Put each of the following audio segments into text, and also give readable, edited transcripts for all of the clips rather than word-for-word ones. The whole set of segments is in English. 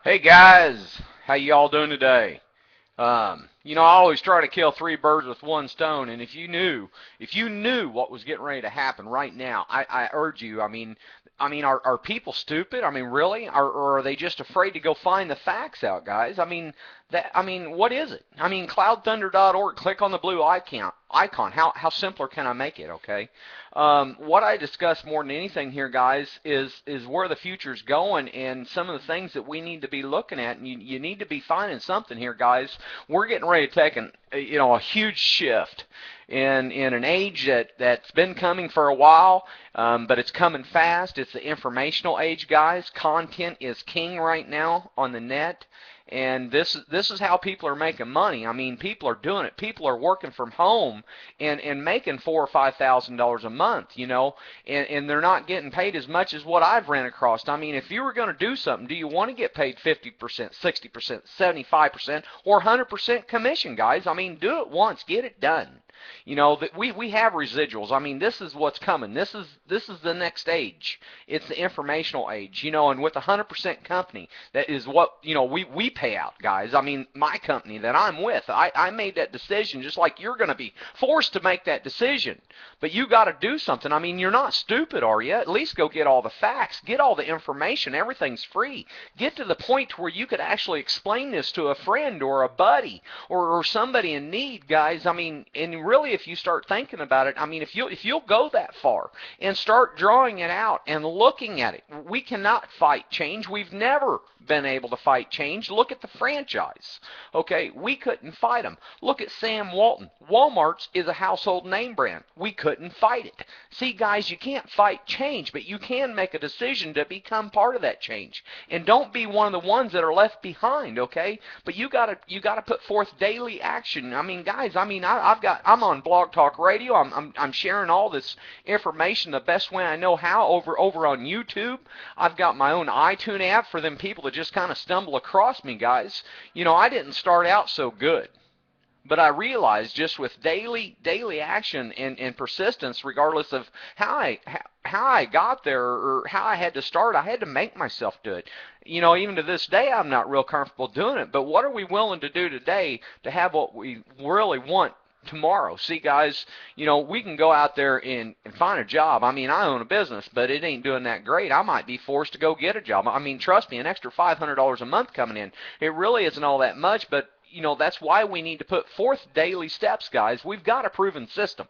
Hey guys, how y'all doing today? I always try to kill three birds with one stone, and if you knew what was getting ready to happen right now, I urge you. Are people stupid? I mean, really? Or are they just afraid to go find the facts out, guys? What is it? cloudthunder.org. Click on the blue icon. How simpler can I make it? Okay. What I discuss more than anything here, guys, is where the future's going and some of the things that we need to be looking at. And you need to be finding something here, guys. We're getting ready to take a huge shift in an age that's been coming for a while, but it's coming fast. It's the informational age, guys. Content is king right now on the net. And this is how people are making money. I mean, people are doing it. People are working from home and making $4,000 or $5,000 a month, and they're not getting paid as much as what I've ran across. I mean, if you were going to do something, do you want to get paid 50%, 60%, 75%, or 100% commission, guys? I mean, do it once, get it done. That we have residuals. I mean, this is what's coming. This is the next age. It's the informational age. And with a 100% company, that is what we pay out, guys. I mean, my company that I'm with, I made that decision just like you're going to be forced to make that decision. But you got to do something. I mean, you're not stupid, are you? At least go get all the facts, get all the information. Everything's free. Get to the point where you could actually explain this to a friend or a buddy or somebody in need, guys. I mean, and really, if you start thinking about it, I mean, if you'll go that far and start drawing it out and looking at it, we cannot fight change. We've never been able to fight change. Look at the franchise. Okay, we couldn't fight them. Look at Sam Walton. Walmart's is a household name brand. We couldn't fight it. See, guys, you can't fight change, but you can make a decision to become part of that change. And don't be one of the ones that are left behind, okay? But you gotta put forth daily action. I mean, guys, I'm on Blog Talk Radio. I'm sharing all this information the best way I know how over on YouTube. I've got my own iTunes app for them people to just kind of stumble across me, guys. I didn't start out so good. But I realized just with daily action and persistence, regardless of how I got there or how I had to start, I had to make myself do it. Even to this day, I'm not real comfortable doing it. But what are we willing to do today to have what we really want tomorrow? See, guys, we can go out there and find a job. I mean, I own a business, but it ain't doing that great. I might be forced to go get a job. I mean, trust me, an extra $500 a month coming in, it really isn't all that much, but that's why we need to put forth daily steps, guys. We've got a proven system.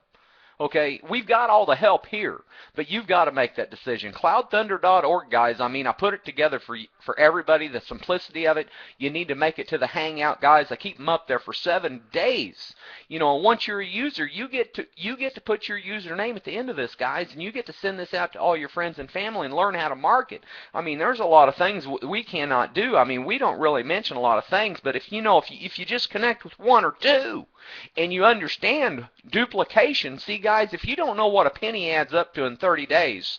Okay, we've got all the help here, but you've got to make that decision. Cloudthunder.org, guys. I mean, I put it together for everybody. The simplicity of it. You need to make it to the Hangout, guys. I keep them up there for 7 days. Once you're a user, you get to put your username at the end of this, guys, and you get to send this out to all your friends and family and learn how to market. I mean, there's a lot of things we cannot do. I mean, we don't really mention a lot of things, but if you just connect with one or two, and you understand duplication. See, guys, if you don't know what a penny adds up to in 30 days,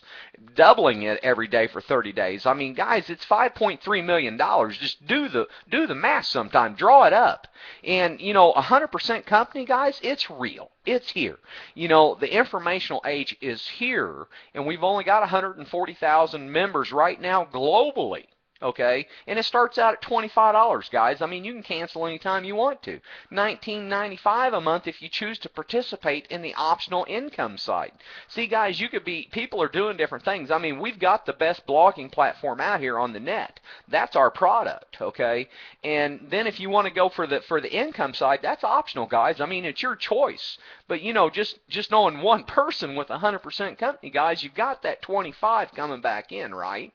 doubling it every day for 30 days, I mean, guys, it's $5.3 million. Just do the math sometime. Draw it up. And, 100% company, guys, it's real. It's here. The informational age is here, and we've only got 140,000 members right now globally. Okay, and it starts out at $25, guys. I mean, you can cancel anytime you want to. $19.95 a month if you choose to participate in the optional income side. See, guys, people are doing different things. I mean, we've got the best blogging platform out here on the net. That's our product, okay? And then if you want to go for the income side, that's optional, guys. I mean, it's your choice. But just knowing one person with a 100% company, guys, you've got that 25 coming back in, right?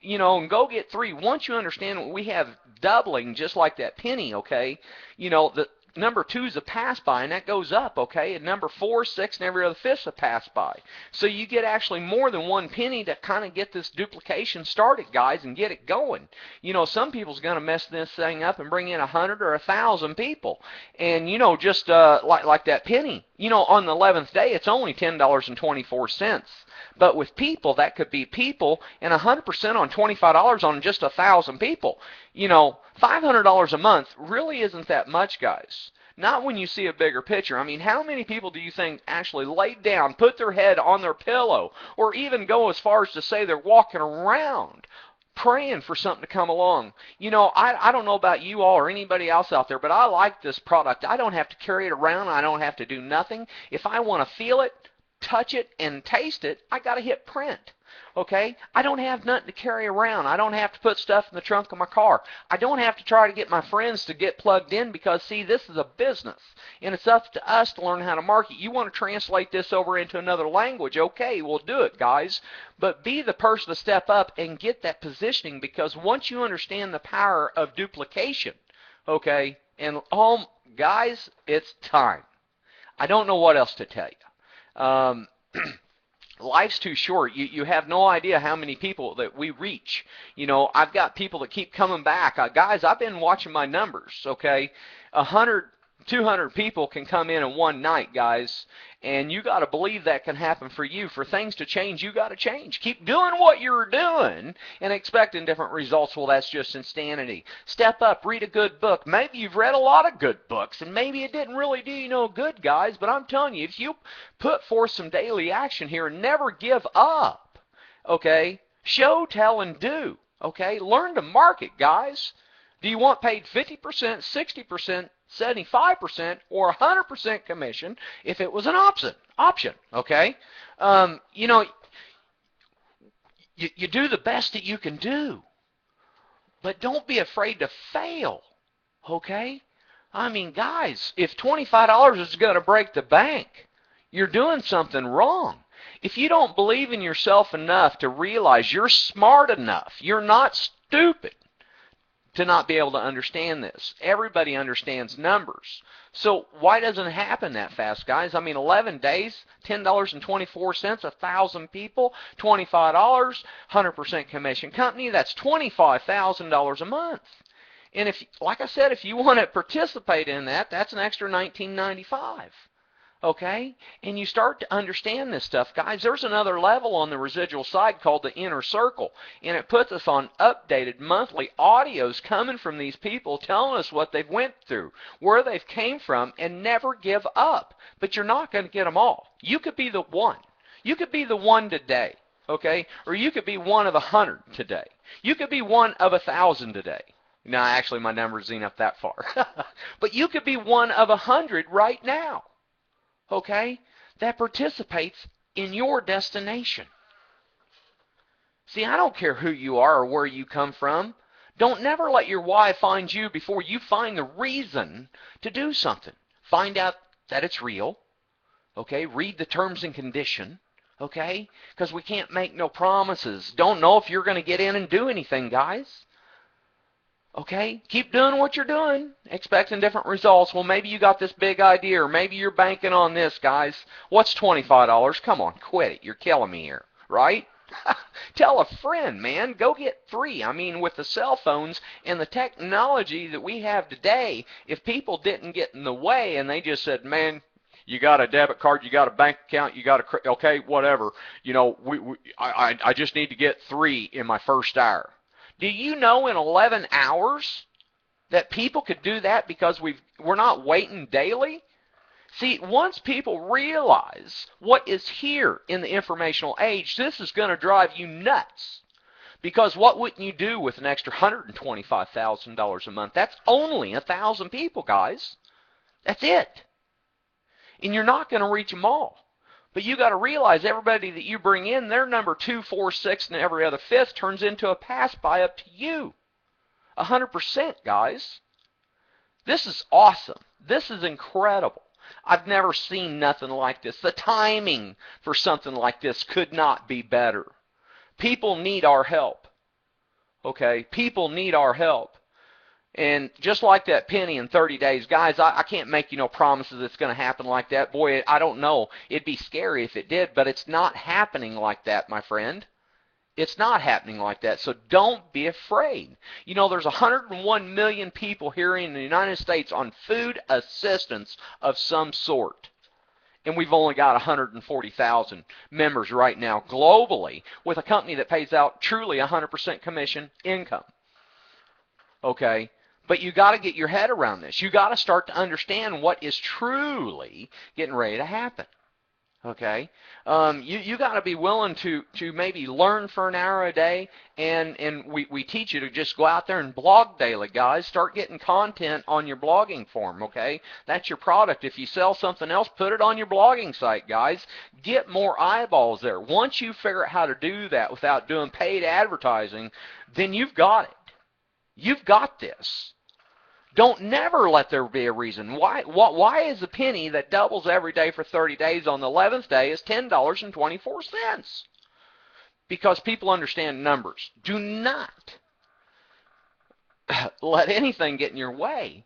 And go get 3. Once you understand what we have doubling just like that penny, okay, the number 2 is a pass by, and that goes up, okay, and number 4, 6, and every other 5th is a pass by. So you get actually more than one penny to kind of get this duplication started, guys, and get it going. Some people's going to mess this thing up and bring in 100 or 1,000 people, and just like that penny, on the 11th day, it's only $10.24. But with people, that could be people, and 100% on $25 on just 1,000 people. $500 a month really isn't that much, guys. Not when you see a bigger picture. I mean, how many people do you think actually lay down, put their head on their pillow, or even go as far as to say they're walking around praying for something to come along. You know, I don't know about you all or anybody else out there, but I like this product. I don't have to carry it around. I don't have to do nothing. If I want to feel it, touch it, and taste it, I got to hit print. Okay? I don't have nothing to carry around. I don't have to put stuff in the trunk of my car. I don't have to try to get my friends to get plugged in because, see, this is a business, and it's up to us to learn how to market. You want to translate this over into another language, okay, we'll do it, guys. But be the person to step up and get that positioning, because once you understand the power of duplication, okay, and guys, it's time. I don't know what else to tell you. Life's too short. You have no idea how many people that we reach. You know, I've got people that keep coming back. Guys, I've been watching my numbers, okay? 100, 200 people can come in one night, guys, and you got to believe that can happen for you. For things to change, you got to change. Keep doing what you're doing and expecting different results. Well, that's just insanity. Step up, read a good book. Maybe you've read a lot of good books, and maybe it didn't really do you no good, guys, but I'm telling you, if you put forth some daily action here and never give up, okay, show, tell, and do, okay, learn to market, guys. Do you want paid 50%, 60%, 75%, or 100% commission if it was an option, okay? You know, you do the best that you can do, but don't be afraid to fail, okay? I mean, guys, if $25 is going to break the bank, you're doing something wrong. If you don't believe in yourself enough to realize you're smart enough, you're not stupid, to not be able to understand this. Everybody understands numbers. So why doesn't it happen that fast, guys? I mean, 11 days, $10.24, 1,000 people, $25, 100% commission company, that's $25,000 a month. And if, like I said, if you want to participate in that, that's an extra $19.95. Okay? And you start to understand this stuff. Guys, there's another level on the residual side called the inner circle, and it puts us on updated monthly audios coming from these people telling us what they've went through, where they've came from, and never give up. But you're not going to get them all. You could be the one. You could be the one today, okay? Or you could be one of 100 today. You could be one of 1,000 today. No, actually, my numbers ain't up that far. But you could be one of 100 right now, okay, that participates in your destination. See, I don't care who you are or where you come from. Don't never let your why find you before you find the reason to do something. Find out that it's real, okay? Read the terms and condition, okay? Because we can't make no promises. Don't know if you're going to get in and do anything, guys. Okay, keep doing what you're doing, expecting different results. Well, maybe you got this big idea, or maybe you're banking on this, guys. What's $25? Come on, quit it. You're killing me here, right? Tell a friend, man. Go get 3. I mean, with the cell phones and the technology that we have today, if people didn't get in the way and they just said, man, you got a debit card, you got a bank account, you got a, okay, whatever. You know, I just need to get 3 in my first hour. Do you know in 11 hours that people could do that because we're not waiting daily? See, once people realize what is here in the informational age, this is going to drive you nuts. Because what wouldn't you do with an extra $125,000 a month? That's only 1,000 people, guys. That's it. And you're not going to reach them all. But you got to realize everybody that you bring in, their number 2, 4, 6, and every other 5th turns into a pass by up to you. 100%, guys. This is awesome. This is incredible. I've never seen nothing like this. The timing for something like this could not be better. People need our help. Okay? People need our help. And just like that penny in 30 days, guys, I can't make you no promises it's going to happen like that. Boy, I don't know. It'd be scary if it did, but it's not happening like that, my friend. It's not happening like that, so don't be afraid. You know, there's 101 million people here in the United States on food assistance of some sort. And we've only got 140,000 members right now globally with a company that pays out truly 100% commission income. Okay? But you got to get your head around this. You got to start to understand what is truly getting ready to happen. Okay, you got to be willing to maybe learn for an hour a day, and we teach you to just go out there and blog daily, guys. Start getting content on your blogging form. Okay, that's your product. If you sell something else, put it on your blogging site, guys. Get more eyeballs there. Once you figure out how to do that without doing paid advertising, then you've got it. You've got this. Don't never let there be a reason. Why is a penny that doubles every day for 30 days on the 11th day is $10.24? Because people understand numbers. Do not let anything get in your way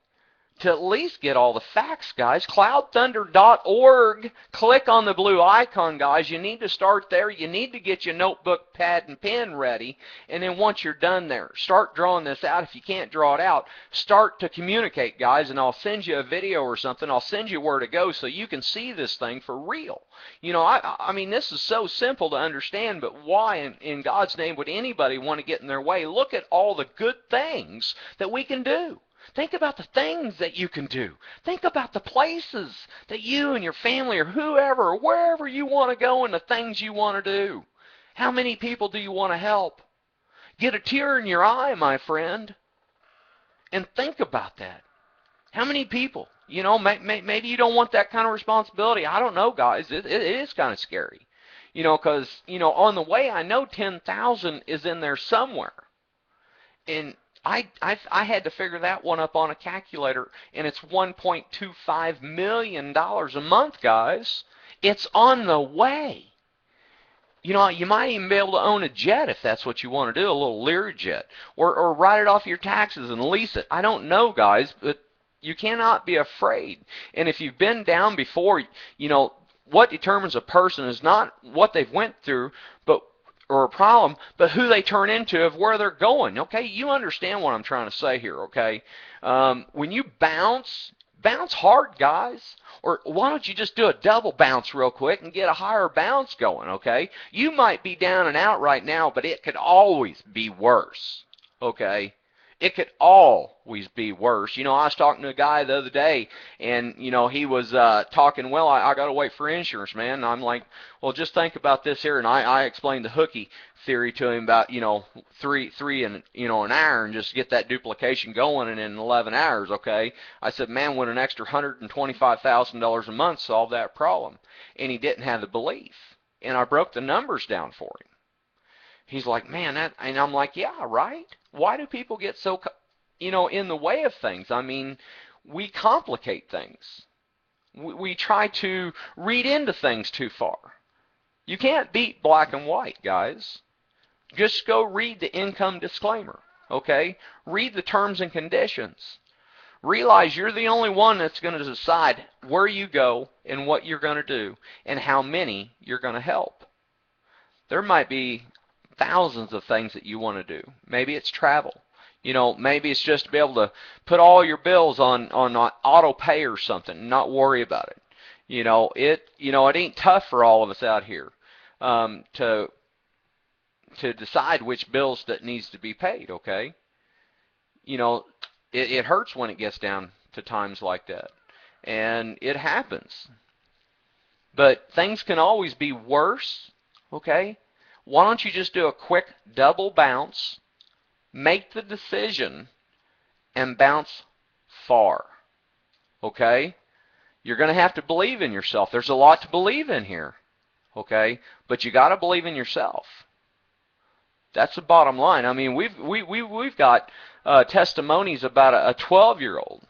to at least get all the facts, guys. Cloudthunder.org. Click on the blue icon, guys. You need to start there. You need to get your notebook, pad, and pen ready. And then once you're done there, start drawing this out. If you can't draw it out, start to communicate, guys, and I'll send you a video or something. I'll send you where to go so you can see this thing for real. You know, I mean, this is so simple to understand, but why in God's name would anybody want to get in their way? Look at all the good things that we can do. Think about the things that you can do. Think about the places that you and your family or whoever or wherever you want to go and the things you want to do. How many people do you want to help? Get a tear in your eye, my friend, and think about that. How many people? You know, maybe you don't want that kind of responsibility. I don't know, guys. It is kind of scary. You know, because, you know, on the way, I know 10,000 is in there somewhere. And I had to figure that one up on a calculator, and it's $1.25 million a month, guys. It's on the way. You know, you might even be able to own a jet if that's what you want to do, a little Learjet, or write it off your taxes and lease it. I don't know, guys, but you cannot be afraid. And if you've been down before, you know, what determines a person is not what they've went through, but or a problem, but who they turn into of where they're going. Okay, you understand what I'm trying to say here. Okay, when you bounce hard, guys. Or why don't you just do a double bounce real quick and get a higher bounce going? Okay, you might be down and out right now, but it could always be worse. Okay. It could always be worse. You know, I was talking to a guy the other day, and, you know, he was talking, well, I got to wait for insurance, man. And I'm like, well, just think about this here. And I explained the hooky theory to him about, you know, three and, you know, an hour and just get that duplication going and in 11 hours, okay? I said, man, would an extra $125,000 a month solve that problem? And he didn't have the belief. And I broke the numbers down for him. He's like, man, that, and I'm like, yeah, right? Why do people get so, you know, in the way of things? I mean, we complicate things. We try to read into things too far. You can't beat black and white, guys. Just go read the income disclaimer, okay? Read the terms and conditions. Realize you're the only one that's going to decide where you go and what you're going to do and how many you're going to help. There might be thousands of things that you want to do. Maybe it's travel. You know, maybe it's just to be able to put all your bills on auto pay or something and not worry about it. You know, it ain't tough for all of us out here to decide which bills that needs to be paid, okay? You know, it hurts when it gets down to times like that. And it happens. But things can always be worse, okay? Why don't you just do a quick double bounce, make the decision, and bounce far, okay? You're going to have to believe in yourself. There's a lot to believe in here, okay? But you got to believe in yourself. That's the bottom line. I mean, we've got testimonies about a 12-year-old,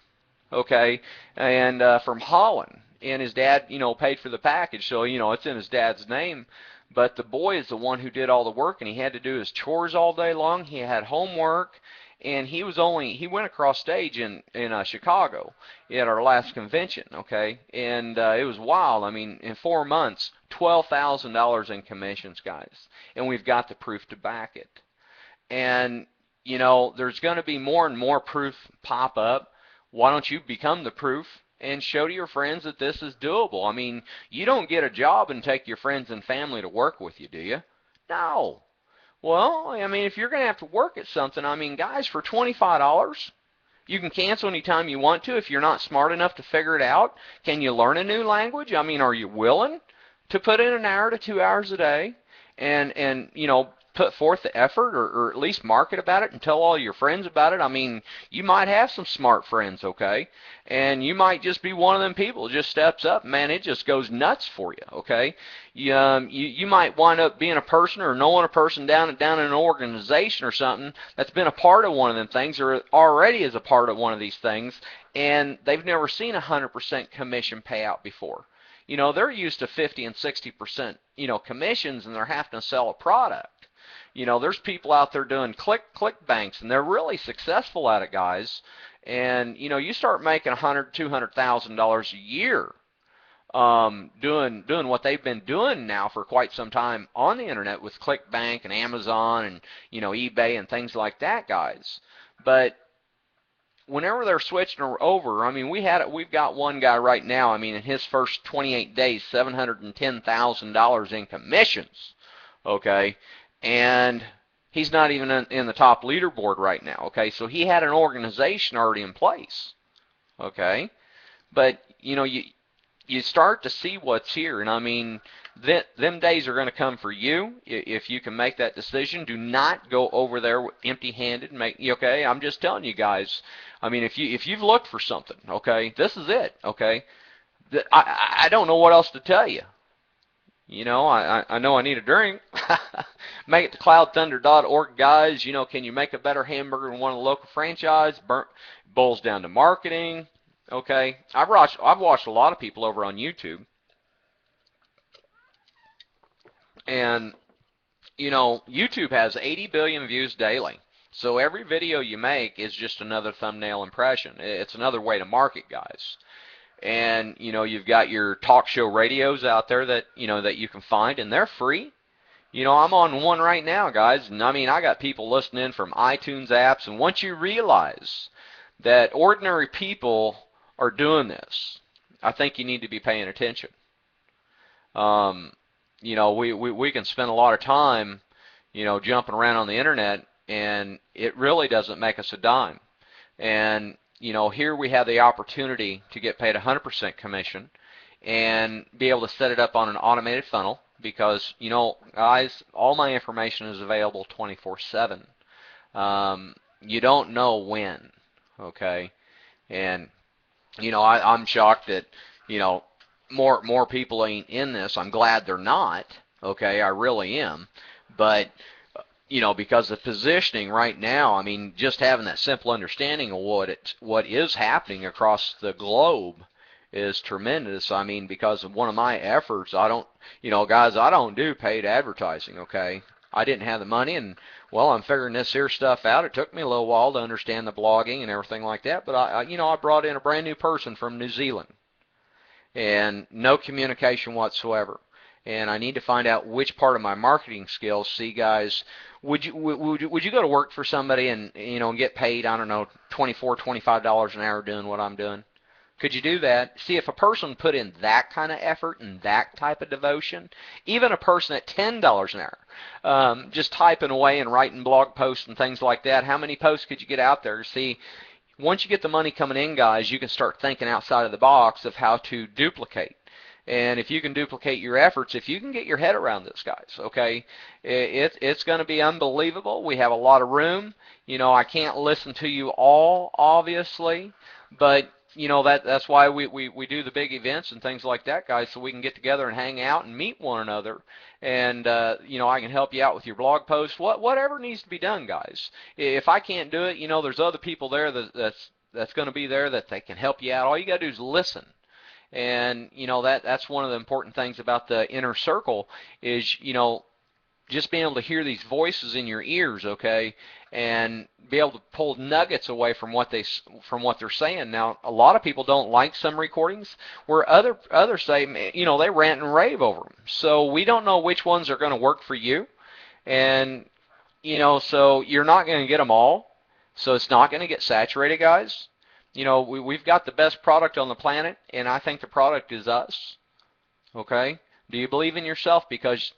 okay, and from Holland, and his dad, you know, paid for the package, so, you know, it's in his dad's name. But the boy is the one who did all the work, and he had to do his chores all day long. He had homework, and he went across stage in Chicago at our last convention, okay? And it was wild. I mean, in 4 months, $12,000 in commissions, guys. And we've got the proof to back it. And, you know, there's going to be more and more proof pop up. Why don't you become the proof and show to your friends that this is doable? I mean, you don't get a job and take your friends and family to work with you, do you? No. Well, I mean, if you're going to have to work at something, I mean, guys, for $25, you can cancel anytime you want to if you're not smart enough to figure it out. Can you learn a new language? I mean, are you willing? to put in an hour to 2 hours a day and put forth the effort or at least market about it and tell all your friends about it. I mean, you might have some smart friends, okay? And you might just be one of them people who just steps up, man, it just goes nuts for you, okay? You might wind up being a person or knowing a person down in an organization or something that's been a part of one of them things or already is a part of one of these things, and they've never seen a 100% commission payout before. They're used to 50 and 60%, commissions, and they're having to sell a product. There's people out there doing Clickbanks, and they're really successful at it, guys. And you start making $100,000-$200,000 a year, doing what they've been doing now for quite some time on the internet with Clickbank and Amazon and eBay and things like that, guys. But whenever they're switching over, I mean, we've got one guy right now. I mean, in his first 28 days, $710,000 in commissions. Okay, and he's not even in the top leaderboard right now. Okay, so he had an organization already in place. Okay, but you start to see what's here, and I mean, them days are going to come for you if you can make that decision. Do not go over there empty-handed. Okay? I'm just telling you guys. I mean, if you've looked for something, okay, this is it. Okay, I don't know what else to tell you. I know I need a drink. Make it to cloudthunder.org, guys. Can you make a better hamburger than one of the local franchise? Boils down to marketing. Okay, I've watched a lot of people over on YouTube, and YouTube has 80 billion views daily. So every video you make is just another thumbnail impression. It's another way to market, guys. And you've got your talk show radios out there that that you can find, and they're free. I'm on one right now, guys, and I mean, I got people listening from iTunes apps, and once you realize that ordinary people are doing this, I think you need to be paying attention. We can spend a lot of time, jumping around on the internet, and it really doesn't make us a dime. And here we have the opportunity to get paid 100% commission and be able to set it up on an automated funnel because, guys, all my information is available 24/7. You don't know when, okay? And I'm shocked that more people ain't in this. I'm glad they're not. Okay, I really am. But because the positioning right now, I mean, just having that simple understanding of what is happening across the globe is tremendous. I mean, because of one of my efforts, I don't, guys, I don't do paid advertising. Okay, I didn't have the money, and well, I'm figuring this here stuff out. It took me a little while to understand the blogging and everything like that, but I brought in a brand new person from New Zealand, and no communication whatsoever. And I need to find out which part of my marketing skills. See, guys, would you go to work for somebody and and get paid, I don't know, $24-$25 an hour doing what I'm doing? Could you do that? See, if a person put in that kind of effort and that type of devotion, even a person at $10 an hour, just typing away and writing blog posts and things like that, how many posts could you get out there? See, once you get the money coming in, guys, you can start thinking outside of the box of how to duplicate. And if you can duplicate your efforts, if you can get your head around this, guys, okay, it's going to be unbelievable. We have a lot of room. I can't listen to you all, obviously, but that's why we do the big events and things like that, guys, so we can get together and hang out and meet one another. And I can help you out with your blog post, whatever needs to be done, guys. If I can't do it, there's other people there that's going to be there that they can help you out. All you got to do is listen. And that's one of the important things about the inner circle is just being able to hear these voices in your ears, okay, and be able to pull nuggets away from what they're saying. Now, a lot of people don't like some recordings, where others say, they rant and rave over them. So we don't know which ones are going to work for you, and so you're not going to get them all. So it's not going to get saturated, guys. We've got the best product on the planet, and I think the product is us. Okay? Do you believe in yourself? Because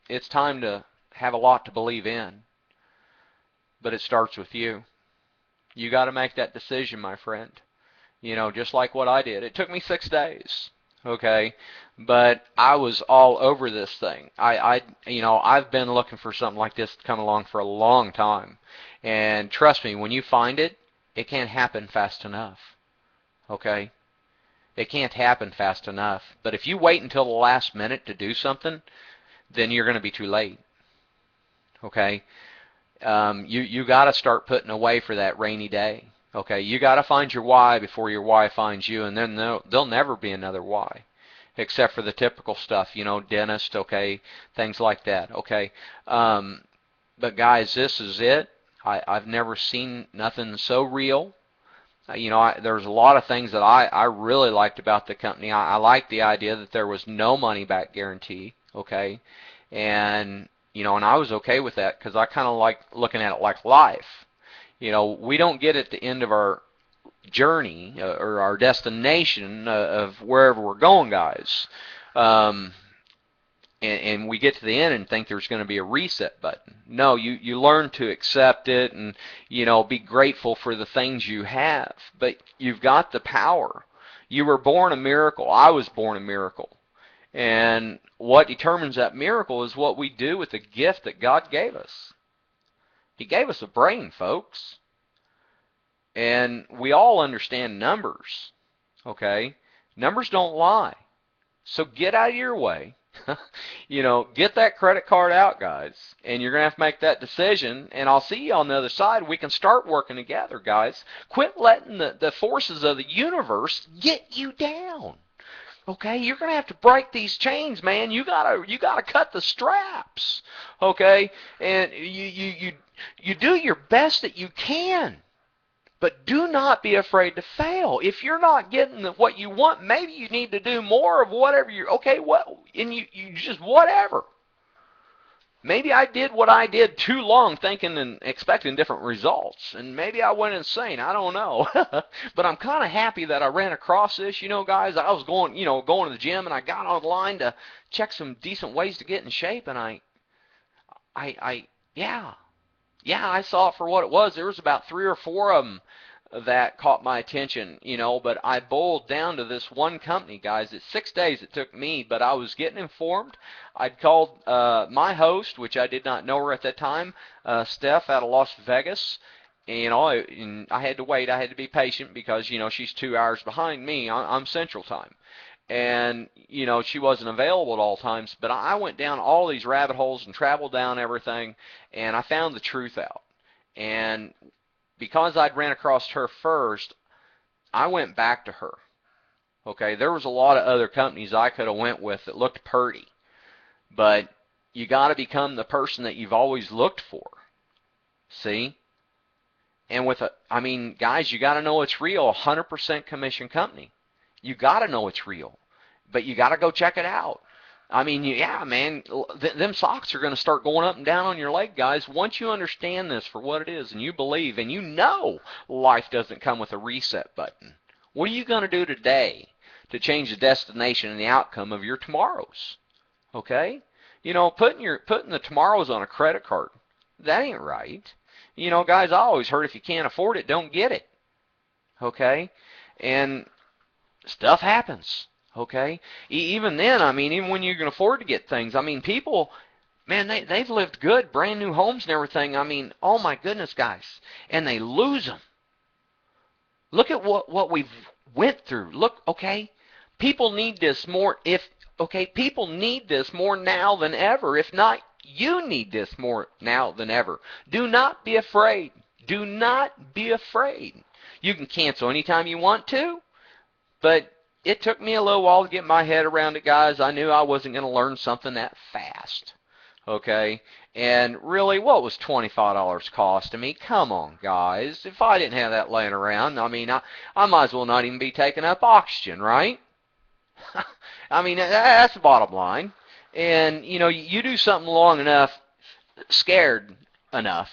it's time to have a lot to believe in. But it starts with you. You got to make that decision, my friend. Just like what I did. It took me 6 days. okay? But I was all over this thing. I've been looking for something like this to come along for a long time. And trust me, when you find it, it can't happen fast enough, okay? It can't happen fast enough. But if you wait until the last minute to do something, then you're going to be too late, okay? You got to start putting away for that rainy day. Okay, you got to find your why before your why finds you, and then there'll never be another why, except for the typical stuff, dentist, okay, things like that. Okay, but guys, this is it. I've never seen nothing so real. There's a lot of things that I really liked about the company. I liked the idea that there was no money back guarantee. Okay, and I was okay with that because I kind of like looking at it like life. We don't get at the end of our journey or our destination of wherever we're going, guys. Um, and we get to the end and think there's going to be a reset button. No, you learn to accept it and be grateful for the things you have. But you've got the power. You were born a miracle. I was born a miracle. And what determines that miracle is what we do with the gift that God gave us. He gave us a brain, folks. And we all understand numbers, okay? Numbers don't lie. So get out of your way. Get that credit card out, guys. And you're going to have to make that decision. And I'll see you on the other side. We can start working together, guys. Quit letting the forces of the universe get you down. Okay, you're gonna have to break these chains, man. You gotta cut the straps. Okay, and you do your best that you can, but do not be afraid to fail. If you're not getting what you want, maybe you need to do more of whatever you're. Okay, and you just whatever. Maybe I did what I did too long thinking and expecting different results, and maybe I went insane. I don't know. But I'm kind of happy that I ran across this. Guys, I was going to the gym, and I got online to check some decent ways to get in shape, and yeah, I saw it for what it was. There was about 3 or 4 of them that caught my attention, but I boiled down to this one company, guys. It's 6 days it took me, but I was getting informed. I'd called my host, which I did not know her at that time, Steph out of Las Vegas, and I had to wait. I had to be patient because, she's 2 hours behind me. I'm Central Time. And, she wasn't available at all times, but I went down all these rabbit holes and traveled down everything, and I found the truth out. And because I'd ran across her first, I went back to her. Okay, there was a lot of other companies I could have went with that looked purty, but you got to become the person that you've always looked for. See? And guys, you got to know it's real. 100% commission company. You got to know it's real, but you got to go check it out. Yeah, man, them socks are going to start going up and down on your leg, guys. Once you understand this for what it is and you believe and life doesn't come with a reset button, what are you going to do today to change the destination and the outcome of your tomorrows? Okay? Putting the tomorrows on a credit card, that ain't right. Guys, I always heard if you can't afford it, don't get it. Okay? And stuff happens. Okay, even then, even when you can afford to get things, people, man, they've lived good, brand new homes and everything. Oh my goodness, guys, and they lose them. Look at what we've went through. Look, okay, people need this more. People need this more now than ever. If not, you need this more now than ever. Do not be afraid. Do not be afraid. You can cancel anytime you want to, but it took me a little while to get my head around it, guys. I knew I wasn't going to learn something that fast. Okay? And really, what was $25 costing me? Come on, guys. If I didn't have that laying around, I might as well not even be taking up oxygen, right? That's the bottom line. And, you do something long enough, scared enough,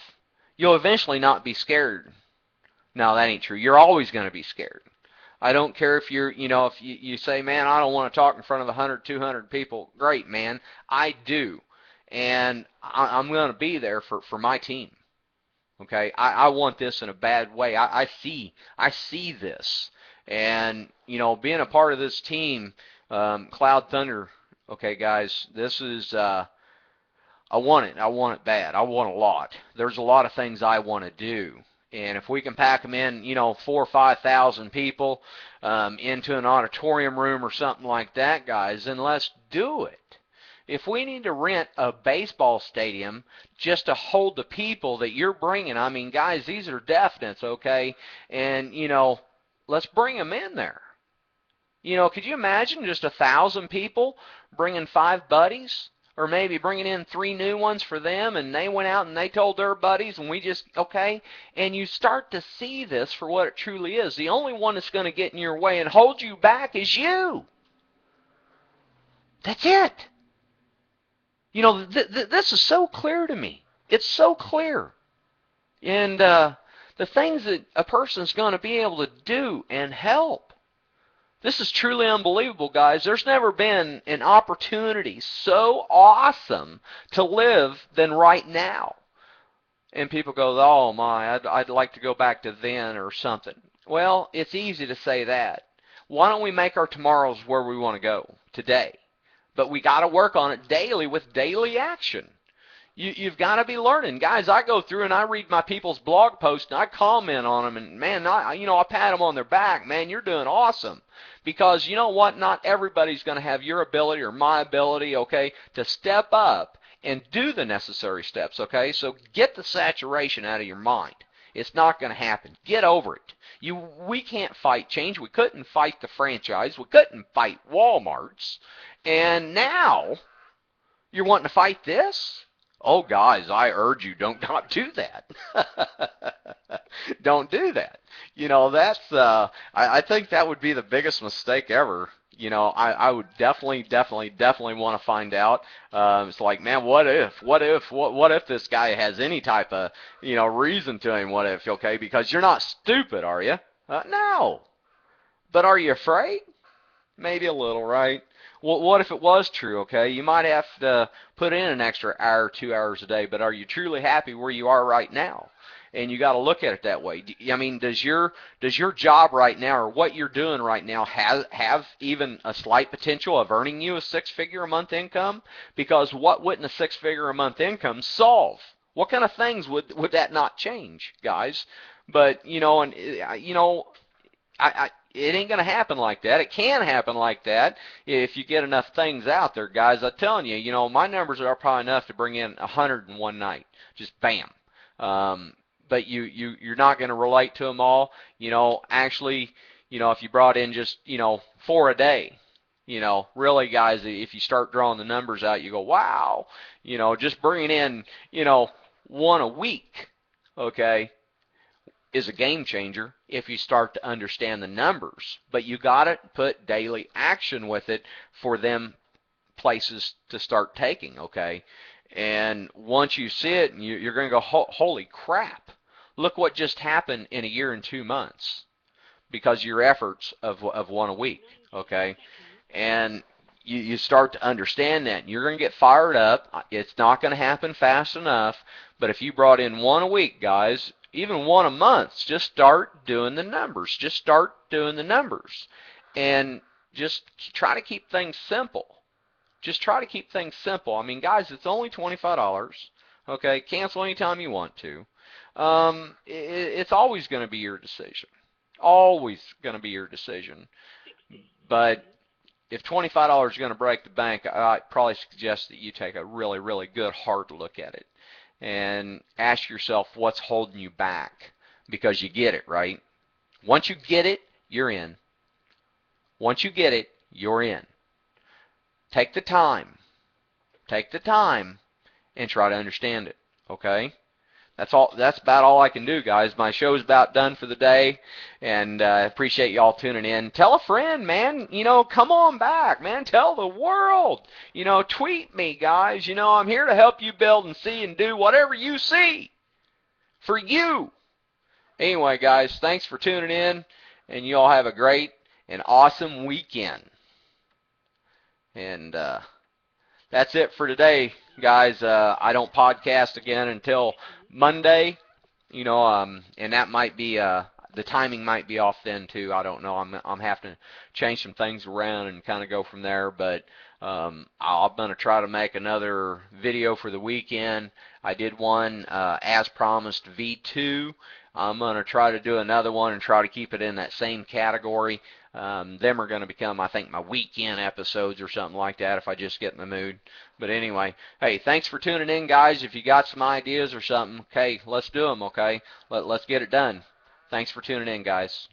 you'll eventually not be scared. No, that ain't true. You're always going to be scared. I don't care if if you say, man, I don't want to talk in front of 100, 200 people. Great, man. I do. And I'm going to be there for my team. Okay? I want this in a bad way. I see this. And, being a part of this team, Cloud Thunder. Okay, guys, this is I want it. I want it bad. I want a lot. There's a lot of things I want to do. And if we can pack them in, 4,000 or 5,000 people into an auditorium room or something like that, guys, then let's do it. If we need to rent a baseball stadium just to hold the people that you're bringing, I mean, guys, these are definites, okay? And, let's bring them in there. Could you imagine just 1,000 people bringing 5 buddies? Or maybe bringing in 3 new ones for them, and they went out and they told their buddies, and we just, okay? And you start to see this for what it truly is. The only one that's going to get in your way and hold you back is you. That's it. This is so clear to me. It's so clear. And the things that a person's going to be able to do and help. This is truly unbelievable, guys. There's never been an opportunity so awesome to live than right now. And people go, oh my, I'd like to go back to then or something. Well, it's easy to say that. Why don't we make our tomorrows where we want to go today? But we got to work on it daily with daily action. You've got to be learning. Guys, I go through and I read my people's blog posts and I comment on them, and man, I pat them on their back. Man, you're doing awesome. Because you know what? Not everybody's going to have your ability or my ability, okay, to step up and do the necessary steps, okay? So get the saturation out of your mind. It's not going to happen. Get over it. We can't fight change. We couldn't fight the franchise. We couldn't fight Walmart's. And now you're wanting to fight this? Oh, guys, I urge you, don't not do that. Don't do that. That's I think that would be the biggest mistake ever. I would definitely want to find out. It's like, man, what if this guy has any type of, reason to him? What if, okay? Because you're not stupid, are you? No. But are you afraid? Maybe a little, right? Well, what if it was true, okay? You might have to put in an extra hour, 2 hours a day, but are you truly happy where you are right now? And you got to look at it that way. I mean, does your job right now or what you're doing right now have even a slight potential of earning you a 6-figure a month income? Because what wouldn't a 6-figure a month income solve? What kind of things would that not change, guys? But it ain't going to happen like that. It can happen like that if you get enough things out there, guys. I'm telling you, my numbers are probably enough to bring in 100 in one night. Just bam. But you're not going to relate to them all. Actually, if you brought in just, 4 a day, really, guys, if you start drawing the numbers out, you go, wow, just bringing in, 1 a week, okay, is a game changer if you start to understand the numbers. But you got to put daily action with it for them places to start taking, okay? And once you see it, you're going to go, holy crap, look what just happened in a year and 2 months because of your efforts of 1 a week, okay? And you start to understand that. You're going to get fired up. It's not going to happen fast enough, but if you brought in 1 a week, guys, even 1 a month, just start doing the numbers. Just start doing the numbers. And just try to keep things simple. Just try to keep things simple. I mean, guys, it's only $25. Okay, cancel anytime you want to. It's always going to be your decision. Always going to be your decision. But if $25 is going to break the bank, I probably suggest that you take a really, really good hard look at it and ask yourself what's holding you back, because you get it, right? Once you get it, you're in. Once you get it, you're in. Take the time. Take the time and try to understand it, okay? That's about all I can do, guys. My show's about done for the day, and I appreciate y'all tuning in. Tell a friend, man. Come on back, man. Tell the world. Tweet me, guys. I'm here to help you build and see and do whatever you see for you. Anyway, guys, thanks for tuning in, and you all have a great and awesome weekend. And that's it for today, guys. I don't podcast again until Monday, and that might be the timing might be off then too. I don't know. I'm having to change some things around and kind of go from there. But I'm gonna try to make another video for the weekend. I did one as promised V2. I'm gonna try to do another one and try to keep it in that same category. Them are going to become, I think, my weekend episodes or something like that if I just get in the mood. But anyway, hey, thanks for tuning in, guys. If you got some ideas or something, okay, let's do them, okay? Let's get it done. Thanks for tuning in, guys.